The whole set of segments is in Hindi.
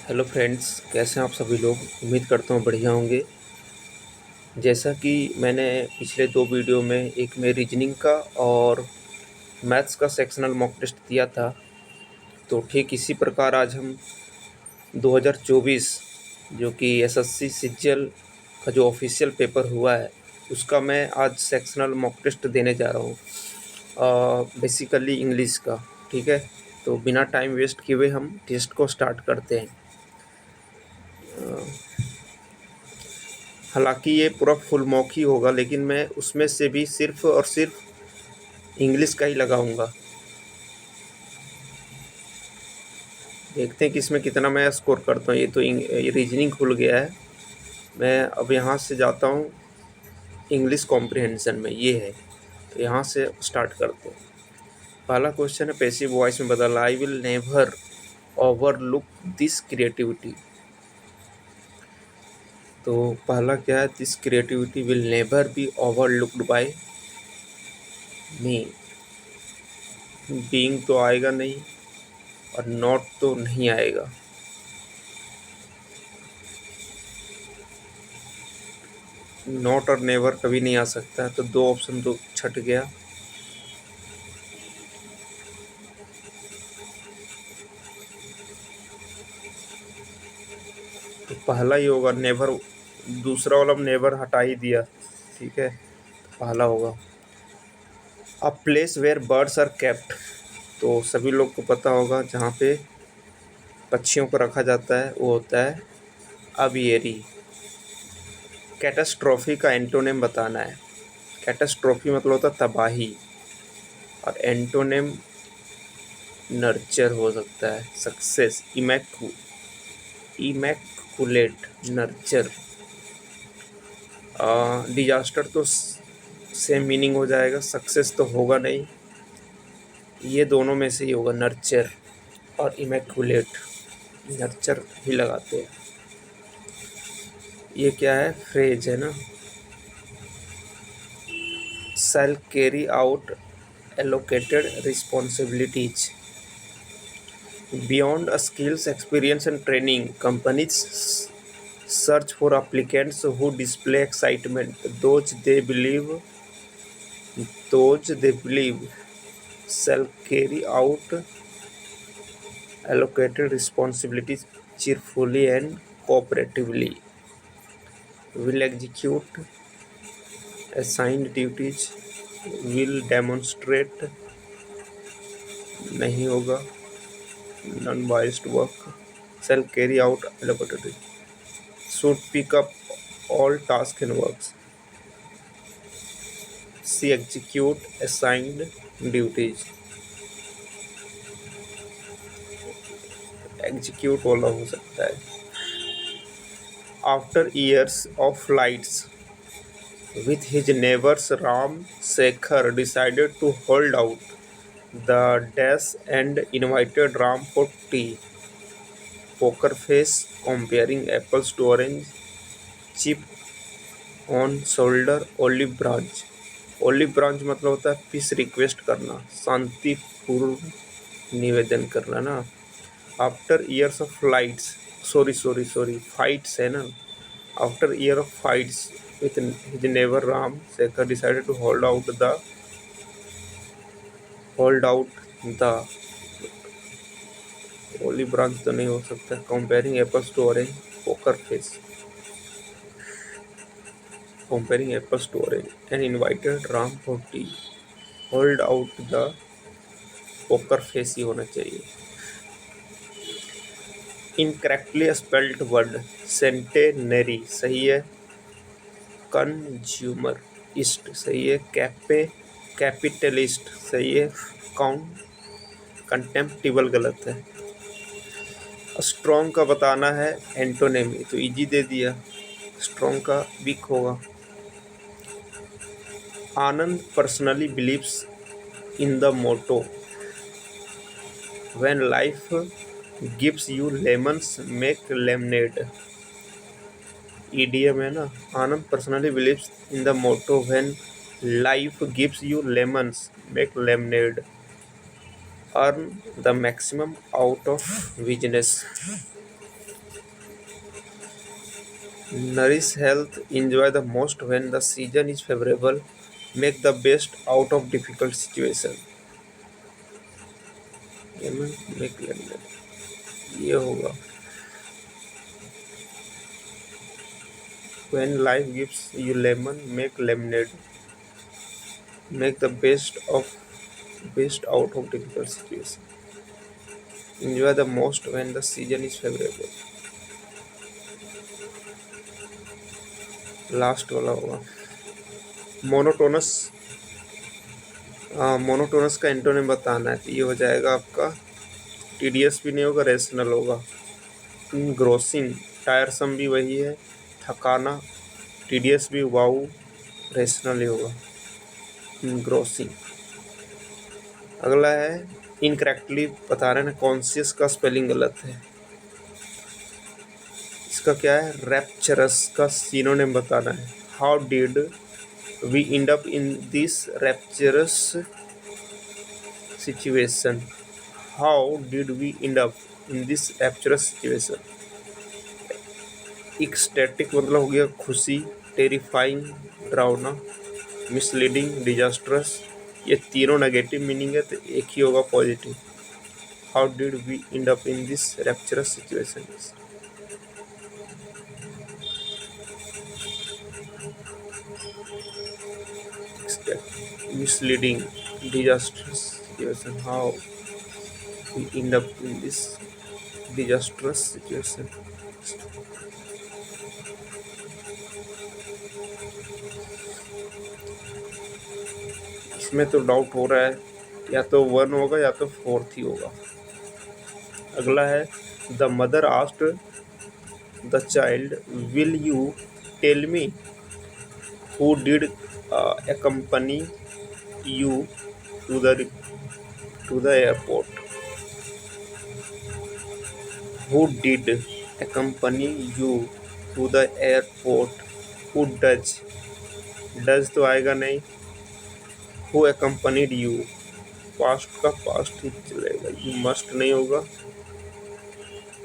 हेलो फ्रेंड्स, कैसे हैं आप सभी लोग। उम्मीद करता हूँ बढ़िया होंगे। जैसा कि मैंने पिछले 2 वीडियो में एक में रीजनिंग का और मैथ्स का सेक्शनल मॉक टेस्ट दिया था, तो ठीक इसी प्रकार आज हम 2024 जो कि एसएससी सीजीएल का जो ऑफिशियल पेपर हुआ है उसका मैं आज सेक्शनल मॉक टेस्ट देने जा रहा हूँ, बेसिकली इंग्लिश का। ठीक है, तो बिना टाइम वेस्ट किए हुए हम टेस्ट को स्टार्ट करते हैं। हालांकि ये पूरा फुल मॉक ही होगा, लेकिन मैं उसमें से भी सिर्फ और सिर्फ इंग्लिश का ही लगाऊंगा। देखते हैं कि इसमें कितना मैं स्कोर करता हूँ। ये तो रीजनिंग खुल गया है। मैं अब यहाँ से जाता हूँ इंग्लिश कॉम्प्रिहेंशन में, ये है, तो यहाँ से स्टार्ट करते हैं। पहला क्वेश्चन है पैसिव वॉइस में बदल, I will never overlook this creativity. तो पहला क्या है, this creativity will never be overlooked by me. Being तो आएगा नहीं और नॉट तो नहीं आएगा। नॉट और नेवर कभी नहीं आ सकता है, तो 2 ऑप्शन तो छट गया। तो पहला ही होगा नेवर। दूसरा वाला नेवर हटा ही दिया। ठीक है, तो पहला होगा। A place where birds are kept. तो सभी लोग को पता होगा जहाँ पे पक्षियों को रखा जाता है वो होता है अवियरी। कैटास्ट्रॉफी का एंटोनिम बताना है। कैटास्ट्रॉफी मतलब होता है तबाही, और एंटोनिम नर्चर हो सकता है, सक्सेस। Immaculate, nurture. डिजास्टर तो सेम मीनिंग हो जाएगा, सक्सेस तो होगा नहीं। ये दोनों में से ही होगा, नर्चर और इमैकुलेट। नर्चर ही लगाते हैं। ये क्या है, फ्रेज है ना। Shall carry out allocated responsibilities beyond skills, experience and training. Companies search for applicants who display excitement, those they believe shall carry out allocated responsibilities cheerfully and cooperatively, will execute assigned duties, will demonstrate, नहीं होगा, non-biased work, shall carry out allocated, should pick up all tasks and works, she execute assigned duties। Execute वाला हो सकता है। After years of flights with his neighbors, Ram Sekhar decided to hold out the dash and invited Ram for tea. Poker face, comparing apples to orange, chip on shoulder, olive branch। olive branch मतलब होता है पीस रिक्वेस्ट करना, शांतिपूर्ण निवेदन करना ना। After years of flights, sorry fights है ना। After year of fights with his neighbor Ram, Sekhar decided to hold out the olive branch तो नहीं हो सकता। Comparing apples to orange, poker face, comparing apples to orange, and invited Ram for tea। Hold out the poker face ही होना चाहिए। Incorrectly spelled word, centenary सही है, कंज्यूमरिस्ट सही है, कैपिटलिस्ट सही है, कंटेम्प्टिबल गलत है। स्ट्रॉन्ग का बताना है एंटोनिमी, तो इजी दे दिया। स्ट्रॉन्ग का वीक होगा। Anand personally believes in the motto, when life gives you lemons make lemonade. EDM है ना। Anand personally believes in the motto, when life gives you lemons make lemonade. Earn the maximum out of business. Nourish health, enjoy the most when the season is favorable, make the best out of difficult situation. Lemon, make lemonade. ये होगा when life gives you lemon, make lemonade. Make the best out of difficult situation. Enjoy the most when the season is favorable. Last वाला होगा मोनोटोनस। मोनोटोनस का एंटोनिम बताना है तो ये हो जाएगा आपका टीडीएस भी नहीं होगा, रेशनल होगा। ग्रोसिंग, टायरसम भी वही है, थकाना, टीडीएस भी वाऊ, रेशनल ही होगा, ग्रोसिंग। अगला है इनकरेक्टली बता रहे हैं, कॉन्शियस का स्पेलिंग गलत है। इसका क्या है, रैप्चरस का सिनोनिम बताना है। How did we end up in this rapturous situation. How did we end up in this rapturous situation. Ecstatic मतलब हो गया खुशी, टेरिफाइंग डरावना, मिसलीडिंग डिजास्ट्रस। ये तीनों नेगेटिव मीनिंग है तो एक ही होगा positive. How did we end up in this rapturous situation. Misleading, disastrous situation. How we end up in this disastrous situation. इसमें तो डाउट हो रहा है, या तो 1 होगा या तो 4th ही होगा। अगला है the mother asked the child, will you tell me who did accompany you to the airport. Who did accompany you to the airport? Who does तो आएगा नहीं। Who accompanied you, पास्ट का पास्ट ही चलेगा, you must नहीं होगा।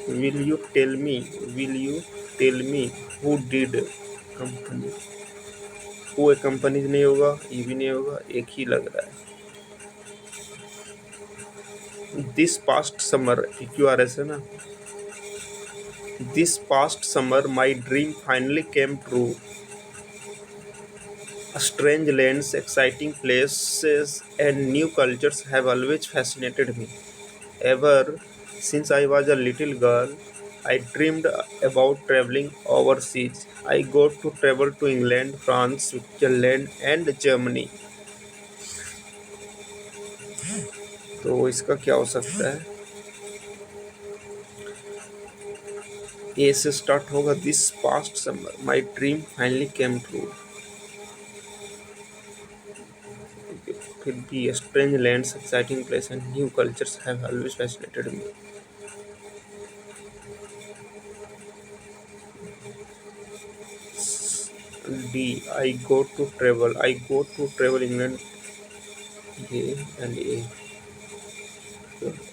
will you tell me who did accompany, who accompanied नहीं होगा, ये भी नहीं होगा, एक ही लग रहा है। दिस पास्ट समर PQRS है ना। This past summer my dream finally came true. Strange lands, exciting places, and new cultures have always fascinated me. Ever since I was a little girl, I dreamed about traveling overseas. I got to travel to England, France, Switzerland, and Germany. तो इसका क्या हो सकता है, ए से स्टार्ट होगा। This past summer my dream finally came true. फिर भी strange lands, exciting place and new cultures have always fascinated me. D, I go to travel England, ये and A.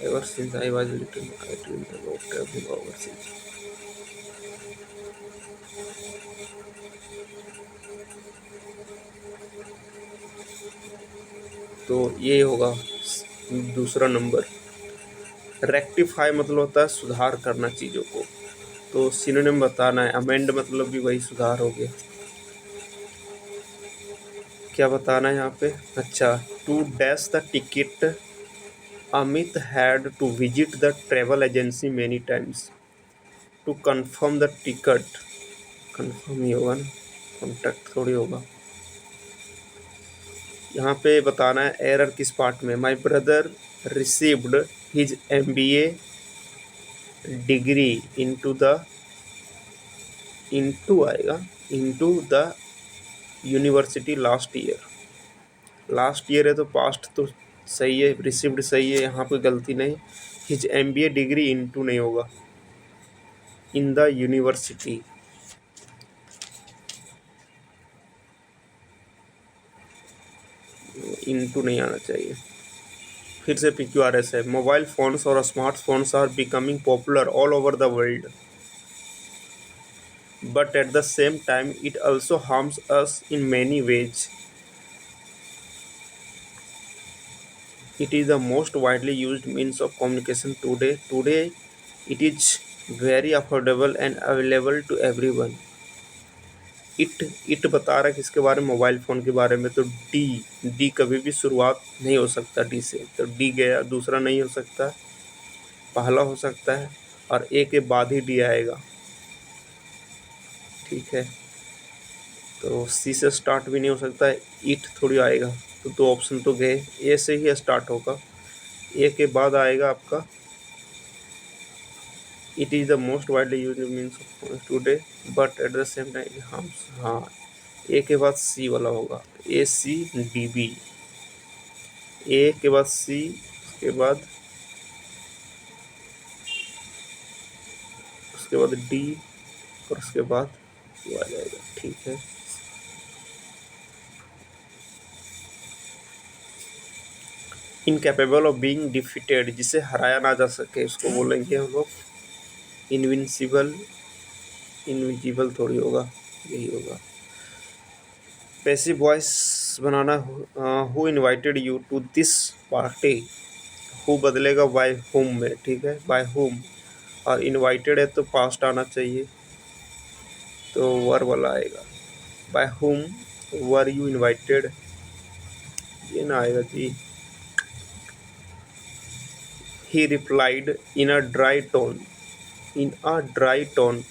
Ever since I was little I dreamed about travelling overseas. तो ये होगा दूसरा नंबर। रेक्टिफाई मतलब होता है सुधार करना चीज़ों को, तो सिनोनिम बताना है। अमेंड मतलब भी वही सुधार हो गया। क्या बताना है यहाँ पे, अच्छा, to dash the ticket, Amit had to visit the travel agency many times. To confirm the ticket, confirm ही होगा ना, कॉन्टैक्ट थोड़ी होगा। यहाँ पे बताना है एरर किस पार्ट में। My brother received his MBA degree into the university last year है तो पास्ट तो सही है, रिसीव्ड सही है, यहाँ कोई गलती नहीं। हिज MBA डिग्री इनटू नहीं होगा, इन द यूनिवर्सिटी। इनटू नहीं आना चाहिए। फिर से PQRS है। मोबाइल फोन्स और smartphones are becoming popular all over the world. but at the same time, it also harms us in many ways. It is the most widely used means of communication today. Today, it is very affordable and available to everyone. It बता रहा है किसके बारे में, मोबाइल फ़ोन के बारे में। तो डी, डी कभी भी शुरुआत नहीं हो सकता डी से, तो डी गया, दूसरा नहीं हो सकता, पहला हो सकता है, और ए के बाद ही डी आएगा। ठीक है, तो सी से स्टार्ट भी नहीं हो सकता है, ईट थोड़ी आएगा। तो दो ऑप्शन तो गए, ए से ही स्टार्ट होगा, ए के बाद आएगा आपका it is the most widely use means of today but at the same time harms. हाँ, ए के बाद सी वाला होगा, ए सी डी बी, ए के बाद सी, उसके बाद डी, और उसके बाद वो आ जाएगा। ठीक है, इनकैपेबल ऑफ बीइंग डिफीटेड, जिसे हराया ना जा सके, उसको बोलेंगे हम लोग इनविंसिबल। इनविजिबल थोड़ी होगा, यही होगा। पैसिव वॉइस बनाना, who invited you to this party, who बदलेगा बाय हुम में। ठीक है, बाय हुम, और इनवाइटेड है तो पास्ट आना चाहिए, तो वर वाला आएगा। By whom were you invited, ये ना आएगा जी। He replied in a dry tone, in a dry tone,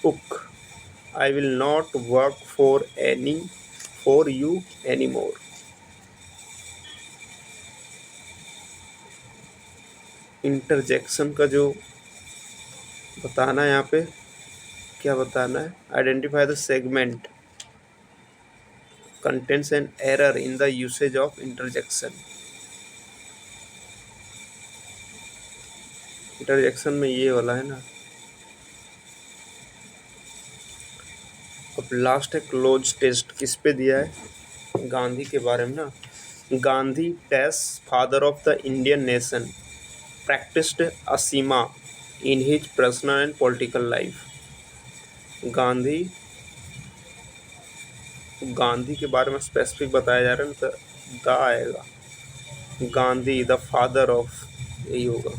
ugh, I will not work for you any more. Interjection का जो बताना है यहाँ पे, क्या बताना है, identify the segment contains an error in the usage of interjection। Interjection में ये वाला है ना। अब लास्ट है क्लोज टेस्ट, किस पे दिया है, गांधी के बारे में ना। Gandhi dash father of the Indian nation practised Asima in his personal and political life. Gandhi, Gandhi के बारे में स्पेसिफिक बताया जा रहा है, तो द आएगा, गांधी द फादर ऑफ, यही होगा।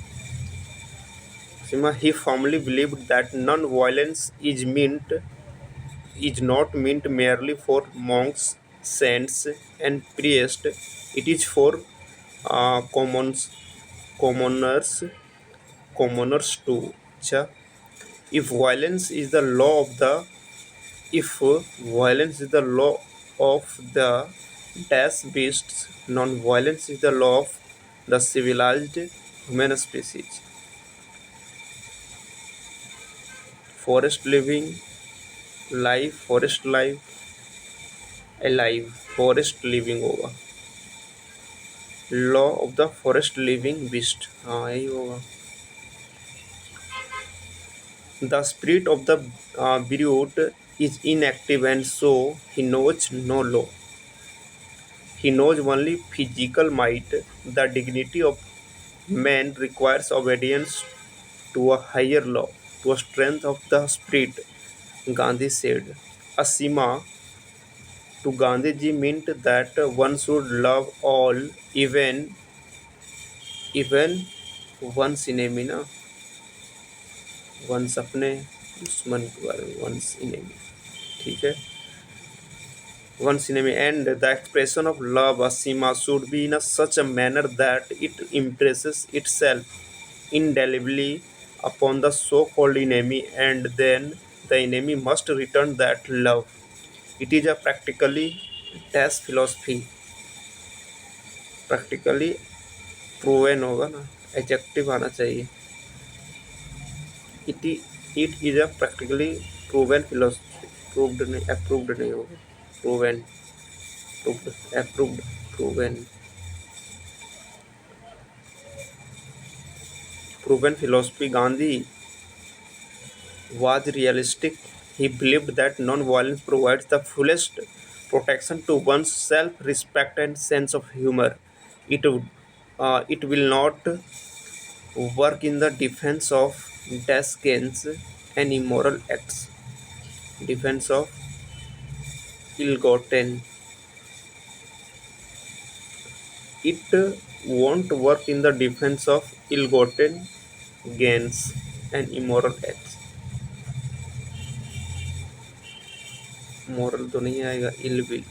He firmly believed that non-violence is not meant merely for monks, saints, and priests. It is for commons, commoners, commoners too. अच्छा, if violence is the law of the, if violence is the law of the dash beasts, non-violence is the law of the civilized human species. Forest living, live, forest live, alive, forest living होगा। Law of the forest living beast, हाँ यही होगा। The spirit of the brute is inactive and so he knows no law, he knows only physical might, the dignity of man requires obedience to a higher law, to a strength of the spirit, Gandhi said. Asima to Gandhiji meant that one should love all, even one's enemy ना, one's अपने दुश्मन के बारे में, one's enemy। ठीक है, one's enemy, and the expression of love, Asima, should be in such a manner that it impresses itself indelibly upon the so-called enemy, and then the enemy must return that love. It is a practically dash philosophy, practically proven होगा ना, एडजेक्टिव आना चाहिए। It is a practically proven philosophy, proved नहीं, अप्रूव्ड नहीं होगा, proven, proved, approved, proven, proven philosophy. Gandhi was realistic. He believed that non-violence provides the fullest protection to one's self-respect and sense of humor. It will not work in the defense of death gains and immoral acts. Defence of ill-gotten. It won't work in the defense of ill-gotten gains and immoral acts. Moral तो नहीं आएगा, ill will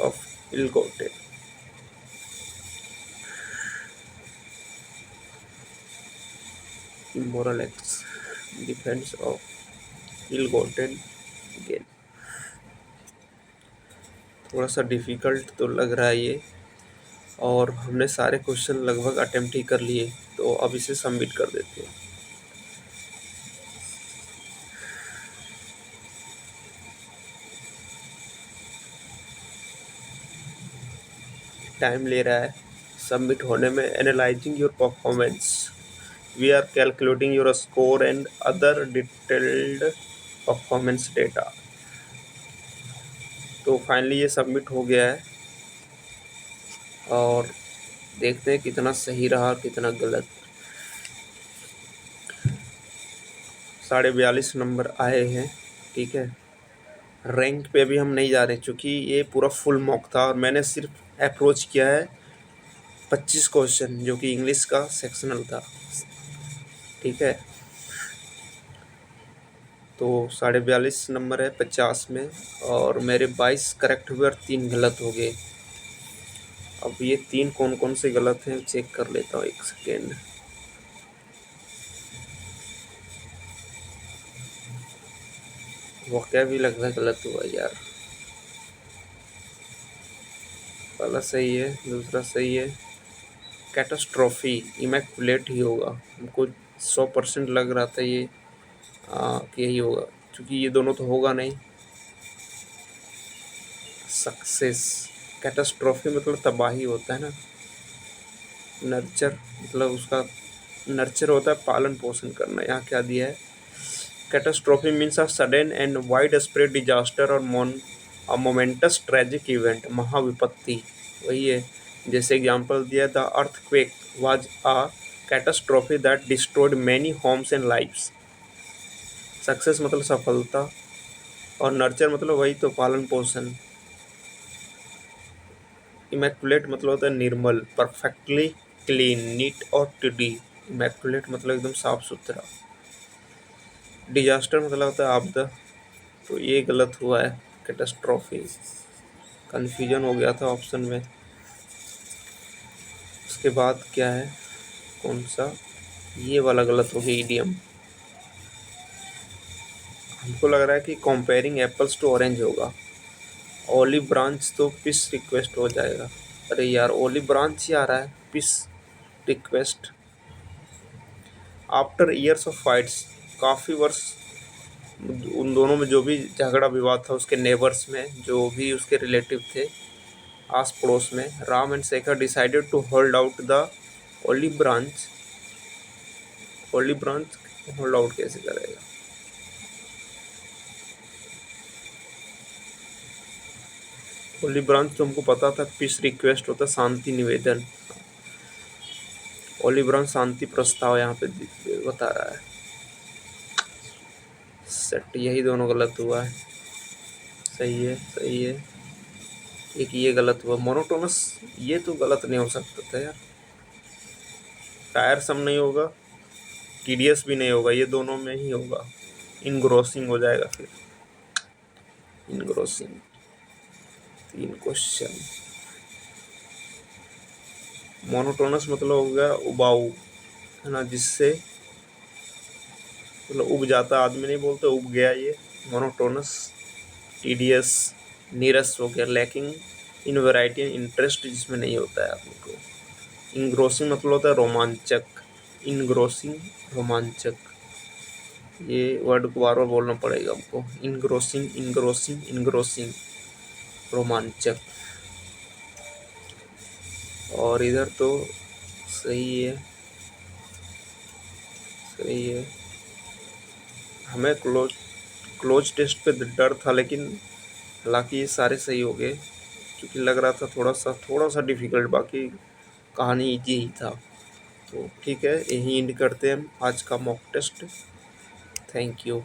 of ill-gotten. Immoral acts, defense of ill-gotten gain. थोड़ा सा डिफ़िकल्ट तो लग रहा है ये, और हमने सारे क्वेश्चन लगभग अटेम्प्ट ही कर लिए, तो अब इसे सबमिट कर देते हैं। टाइम ले रहा है सबमिट होने में। Analysing your performance, we are calculating your score and other detailed performance data. तो फाइनली ये सबमिट हो गया है, और देखते हैं कितना सही रहा और कितना गलत। 42.5 नंबर आए हैं, ठीक है। रैंक पे भी हम नहीं जा रहे क्योंकि ये पूरा फुल मॉक था, और मैंने सिर्फ अप्रोच किया है 25 क्वेश्चन, जो कि इंग्लिश का सेक्शनल था, ठीक है। तो 42.5 नंबर है 50 में, और मेरे 22 करेक्ट हुए और 3 गलत हो गए। अब ये 3 कौन कौन से गलत हैं चेक कर लेता हूँ, एक सेकेंड। वो क्या भी लगता है गलत हुआ यार। पहला सही है, दूसरा सही है। कैटास्ट्रॉफी इमैकुलेट ही होगा, हमको 100% लग रहा था ये कि यही होगा, क्योंकि ये दोनों तो होगा नहीं। सक्सेस, कैटास्ट्रॉफी मतलब तबाही होता है ना। नर्चर मतलब उसका नर्चर होता है पालन पोषण करना। यहाँ क्या दिया है, catastrophe means a sudden and wide spread disaster और मोमेंटस ट्रेजिक इवेंट, महाविपत्ति, वही है। जैसे एग्जांपल दिया, the earthquake was a catastrophe that destroyed many homes and lives. Success मतलब सफलता, और नर्चर मतलब वही तो पालन पोषण। इमैकुलेट मतलब होता है निर्मल, परफेक्टली क्लीन, नीट और टिडी। इमैकुलेट मतलब एकदम साफ सुथरा। डिजास्टर मतलब होता है आपदा, तो ये गलत हुआ है कैटास्ट्रॉफी, कन्फ्यूजन हो गया था ऑप्शन में। उसके बाद क्या है, कौन सा, ये वाला गलत हो गया, ईडियम। हमको लग रहा है कि कंपेयरिंग एप्पल्स टू ऑरेंज होगा। ओलिव ब्रांच तो पिस रिक्वेस्ट हो जाएगा। अरे यार ओलिव ब्रांच ही आ रहा है, peace request. After years of fights, काफ़ी वर्ष उन दोनों में जो भी झगड़ा विवाद था, उसके नेबर्स में जो भी उसके रिलेटिव थे आस पड़ोस में, Ram and Shekhar decided to hold out the olive branch. Olive branch hold out कैसे करेगा। ओलिव ब्रांच तो हमको पता था, पीस रिक्वेस्ट होता, शांति निवेदन। ओलिव ब्रांच शांति प्रस्ताव यहाँ पे बता रहा है। सेट, यही दोनों गलत हुआ है। सही है, सही है। एक ये गलत हुआ, मोनोटोनस, ये तो गलत नहीं हो सकता था यार। टायर सम नहीं होगा, टीडीएस भी नहीं होगा, ये दोनों में ही होगा। इनग्रोसिंग हो जाएगा फिर, इनग्रोसिंग। 3 क्वेश्चन। मोनोटोनस मतलब हो गया उबाऊ, है ना, जिससे मतलब उब जाता, आदमी नहीं बोलते उब गया, ये मोनोटोनस। टीडीएस नीरस हो गया, lacking in variety and interest, जिसमें नहीं होता है आदमी को। इनग्रोसिंग मतलब होता है रोमांचक, इनग्रोसिंग रोमांचक। ये वर्ड को बार बार बोलना पड़ेगा हमको, इनग्रोसिंग इनग्रोसिंग इनग्रोसिंग, रोमांचक। और इधर तो सही है, सही है। हमें क्लोज टेस्ट पे डर था, लेकिन हालांकि ये सारे सही हो गए, क्योंकि लग रहा था थोड़ा सा डिफ़िकल्ट, बाकी कहानी इजी ही था। तो ठीक है, यही एंड करते हैं हम आज का मॉक टेस्ट। Thank you.